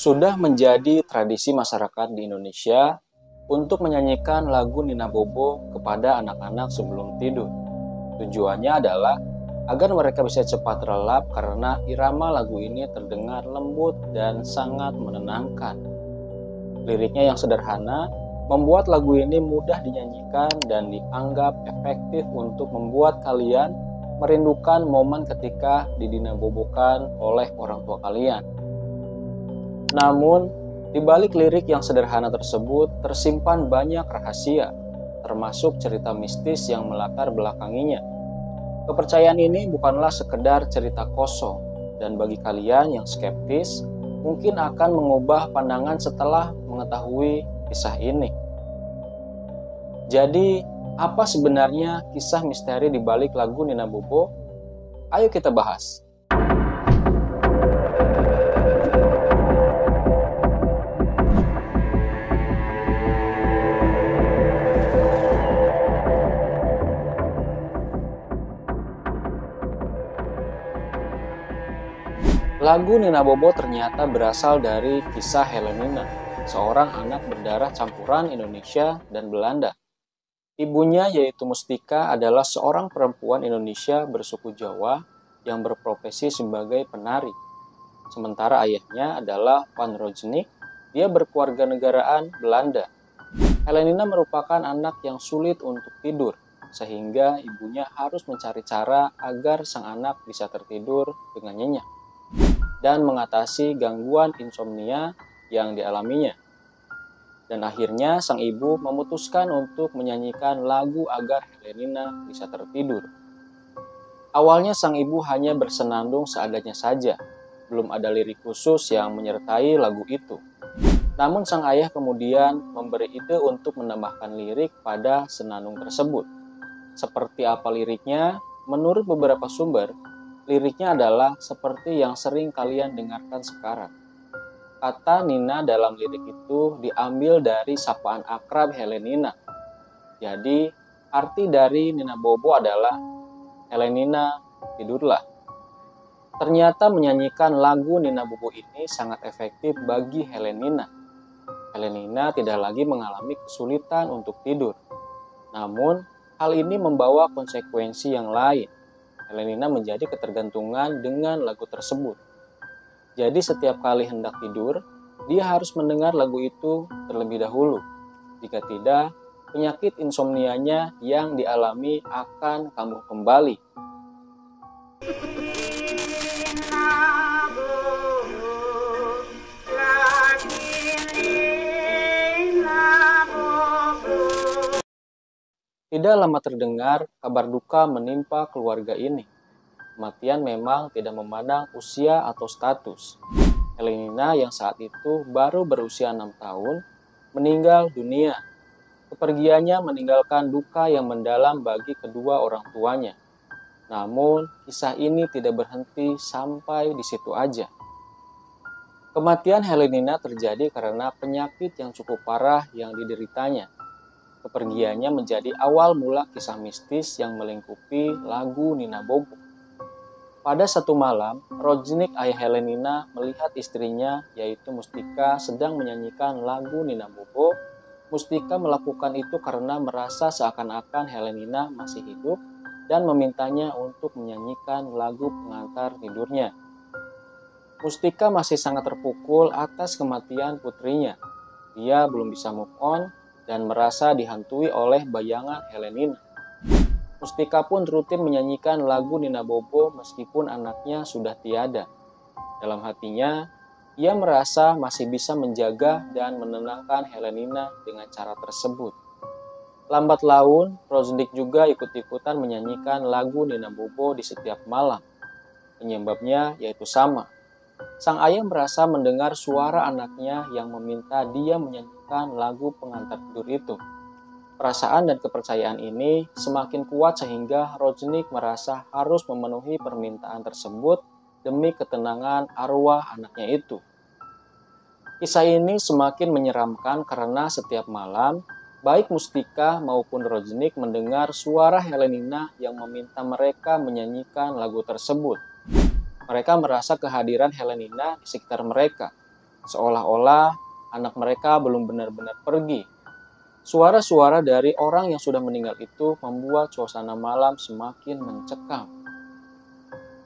Sudah menjadi tradisi masyarakat di Indonesia untuk menyanyikan lagu Nina Bobo kepada anak-anak sebelum tidur. Tujuannya adalah agar mereka bisa cepat terlelap karena irama lagu ini terdengar lembut dan sangat menenangkan. Liriknya yang sederhana membuat lagu ini mudah dinyanyikan dan dianggap efektif untuk membuat kalian merindukan momen ketika didinabobokan oleh orang tua kalian. Namun, di balik lirik yang sederhana tersebut tersimpan banyak rahasia, termasuk cerita mistis yang melatar belakanginya. Kepercayaan ini bukanlah sekedar cerita kosong, dan bagi kalian yang skeptis, mungkin akan mengubah pandangan setelah mengetahui kisah ini. Jadi, apa sebenarnya kisah misteri di balik lagu Nina Bobo? Ayo kita bahas. Lagu Nina Bobo ternyata berasal dari kisah Helenina, seorang anak berdarah campuran Indonesia dan Belanda. Ibunya yaitu Mustika adalah seorang perempuan Indonesia bersuku Jawa yang berprofesi sebagai penari. Sementara ayahnya adalah Van Rojnik, dia berkewarganegaraan Belanda. Helenina merupakan anak yang sulit untuk tidur, sehingga ibunya harus mencari cara agar sang anak bisa tertidur dengan nyenyak dan mengatasi gangguan insomnia yang dialaminya. Dan akhirnya sang ibu memutuskan untuk menyanyikan lagu agar Helenina bisa tertidur. Awalnya sang ibu hanya bersenandung seadanya saja, belum ada lirik khusus yang menyertai lagu itu. Namun sang ayah kemudian memberi ide untuk menambahkan lirik pada senandung tersebut. Seperti apa liriknya? Menurut beberapa sumber, liriknya adalah seperti yang sering kalian dengarkan sekarang. Kata Nina dalam lirik itu diambil dari sapaan akrab Helenina. Jadi, arti dari Nina Bobo adalah Helenina, tidurlah. Ternyata menyanyikan lagu Nina Bobo ini sangat efektif bagi Helenina. Helenina tidak lagi mengalami kesulitan untuk tidur. Namun, hal ini membawa konsekuensi yang lain. Helenina menjadi ketergantungan dengan lagu tersebut. Jadi setiap kali hendak tidur, dia harus mendengar lagu itu terlebih dahulu. Jika tidak, penyakit insomnianya yang dialami akan kambuh kembali. Tidak lama terdengar kabar duka menimpa keluarga ini. Kematian memang tidak memandang usia atau status. Helenina yang saat itu baru berusia 6 tahun meninggal dunia. Kepergiannya meninggalkan duka yang mendalam bagi kedua orang tuanya. Namun, kisah ini tidak berhenti sampai di situ aja. Kematian Helenina terjadi karena penyakit yang cukup parah yang dideritanya. Kepergiannya menjadi awal mula kisah mistis yang melingkupi lagu Nina Bobo. Pada satu malam, Rojnik ayah Helenina melihat istrinya yaitu Mustika sedang menyanyikan lagu Nina Bobo. Mustika melakukan itu karena merasa seakan-akan Helenina masih hidup dan memintanya untuk menyanyikan lagu pengantar tidurnya. Mustika masih sangat terpukul atas kematian putrinya. Dia belum bisa move on dan merasa dihantui oleh bayangan Helenina. Mustika pun rutin menyanyikan lagu Nina Bobo meskipun anaknya sudah tiada. Dalam hatinya, ia merasa masih bisa menjaga dan menenangkan Helenina dengan cara tersebut. Lambat laun, Rojnik juga ikut-ikutan menyanyikan lagu Nina Bobo di setiap malam. Penyebabnya yaitu sama. Sang ayah merasa mendengar suara anaknya yang meminta dia menyanyikan lagu pengantar tidur itu. Perasaan dan kepercayaan ini semakin kuat sehingga Rojnik merasa harus memenuhi permintaan tersebut demi ketenangan arwah anaknya itu. Kisah ini semakin menyeramkan karena setiap malam, baik Mustika maupun Rojnik mendengar suara Helenina yang meminta mereka menyanyikan lagu tersebut. Mereka merasa kehadiran Helenina di sekitar mereka, seolah-olah anak mereka belum benar-benar pergi. Suara-suara dari orang yang sudah meninggal itu membuat suasana malam semakin mencekam.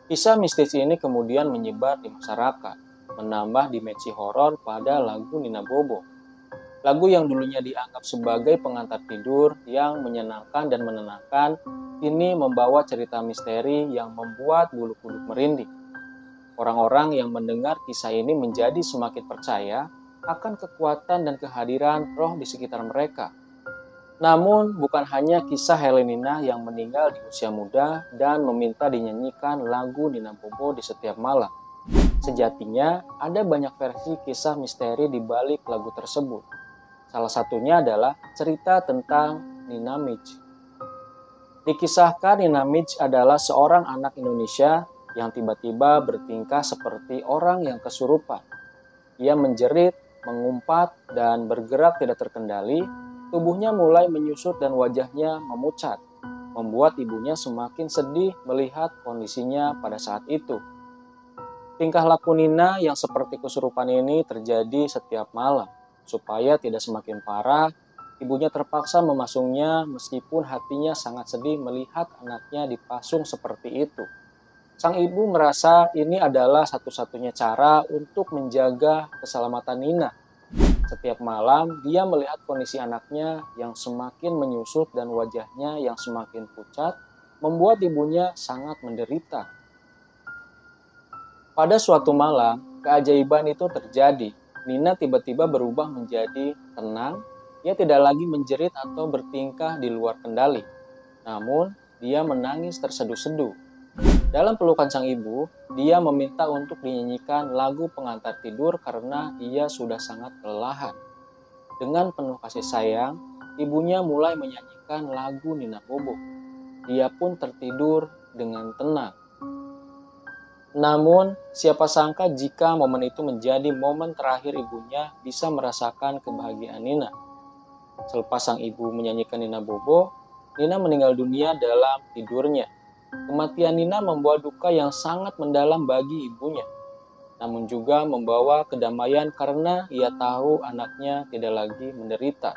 Kisah mistis ini kemudian menyebar di masyarakat, menambah dimensi horor pada lagu Nina Bobo. Lagu yang dulunya dianggap sebagai pengantar tidur yang menyenangkan dan menenangkan, kini membawa cerita misteri yang membuat bulu kuduk merinding. Orang-orang yang mendengar kisah ini menjadi semakin percaya akan kekuatan dan kehadiran roh di sekitar mereka. Namun, bukan hanya kisah Helenina yang meninggal di usia muda dan meminta dinyanyikan lagu Nina Bobo di setiap malam. Sejatinya, ada banyak versi kisah misteri di balik lagu tersebut. Salah satunya adalah cerita tentang Nina Midge. Dikisahkan Nina Midge adalah seorang anak Indonesia yang tiba-tiba bertingkah seperti orang yang kesurupan. Ia menjerit, mengumpat, dan bergerak tidak terkendali. Tubuhnya mulai menyusut dan wajahnya memucat, membuat ibunya semakin sedih melihat kondisinya pada saat itu. Tingkah laku Nina yang seperti kesurupan ini terjadi setiap malam. Supaya tidak semakin parah, ibunya terpaksa memasungnya meskipun hatinya sangat sedih melihat anaknya dipasung seperti itu. Sang ibu merasa ini adalah satu-satunya cara untuk menjaga keselamatan Nina. Setiap malam, dia melihat kondisi anaknya yang semakin menyusut dan wajahnya yang semakin pucat, membuat ibunya sangat menderita. Pada suatu malam, keajaiban itu terjadi. Nina tiba-tiba berubah menjadi tenang. Ia tidak lagi menjerit atau bertingkah di luar kendali. Namun, dia menangis terseduh-seduh. Dalam pelukan sang ibu, dia meminta untuk dinyanyikan lagu pengantar tidur karena ia sudah sangat kelelahan. Dengan penuh kasih sayang, ibunya mulai menyanyikan lagu Nina Bobo. Dia pun tertidur dengan tenang. Namun, siapa sangka jika momen itu menjadi momen terakhir ibunya bisa merasakan kebahagiaan Nina. Selepas sang ibu menyanyikan Nina Bobo, Nina meninggal dunia dalam tidurnya. Kematian Nina membawa duka yang sangat mendalam bagi ibunya, namun juga membawa kedamaian karena ia tahu anaknya tidak lagi menderita.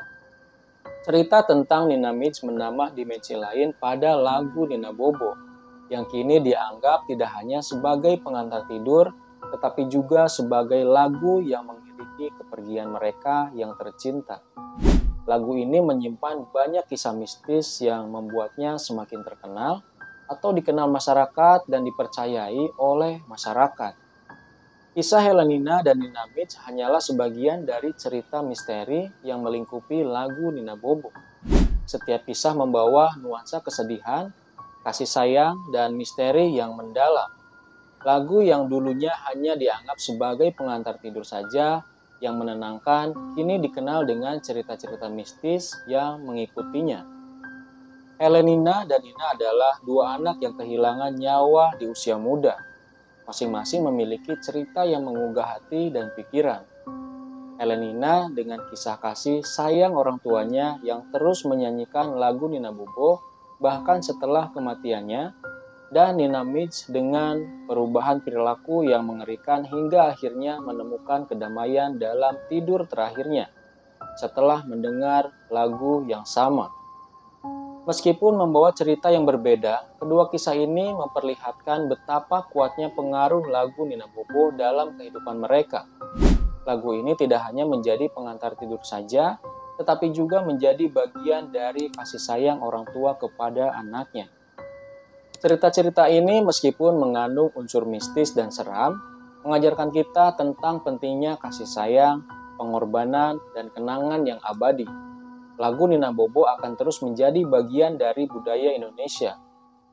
Cerita tentang Nina Midge menambah dimensi lain pada lagu Nina Bobo, yang kini dianggap tidak hanya sebagai pengantar tidur, tetapi juga sebagai lagu yang mengiringi kepergian mereka yang tercinta. Lagu ini menyimpan banyak kisah mistis yang membuatnya semakin terkenal, atau dikenal masyarakat dan dipercayai oleh masyarakat. Kisah Helenina dan Nina Midge hanyalah sebagian dari cerita misteri yang melingkupi lagu Nina Bobo. Setiap kisah membawa nuansa kesedihan, kasih sayang, dan misteri yang mendalam. Lagu yang dulunya hanya dianggap sebagai pengantar tidur saja yang menenangkan, kini dikenal dengan cerita-cerita mistis yang mengikutinya. Helenina dan Nina adalah dua anak yang kehilangan nyawa di usia muda. Masing-masing memiliki cerita yang menggugah hati dan pikiran. Helenina dengan kisah kasih sayang orang tuanya yang terus menyanyikan lagu Nina Bobo bahkan setelah kematiannya, dan Nina Midge dengan perubahan perilaku yang mengerikan hingga akhirnya menemukan kedamaian dalam tidur terakhirnya setelah mendengar lagu yang sama. Meskipun membawa cerita yang berbeda, kedua kisah ini memperlihatkan betapa kuatnya pengaruh lagu Nina Bobo dalam kehidupan mereka. Lagu ini tidak hanya menjadi pengantar tidur saja, tetapi juga menjadi bagian dari kasih sayang orang tua kepada anaknya. Cerita-cerita ini meskipun mengandung unsur mistis dan seram, mengajarkan kita tentang pentingnya kasih sayang, pengorbanan, dan kenangan yang abadi. Lagu Nina Bobo akan terus menjadi bagian dari budaya Indonesia,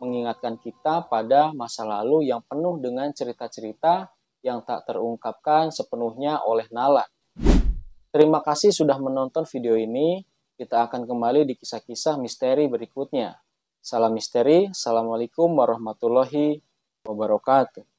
mengingatkan kita pada masa lalu yang penuh dengan cerita-cerita yang tak terungkapkan sepenuhnya oleh nalar. Terima kasih sudah menonton video ini. Kita akan kembali di kisah-kisah misteri berikutnya. Salam misteri, Assalamualaikum warahmatullahi wabarakatuh.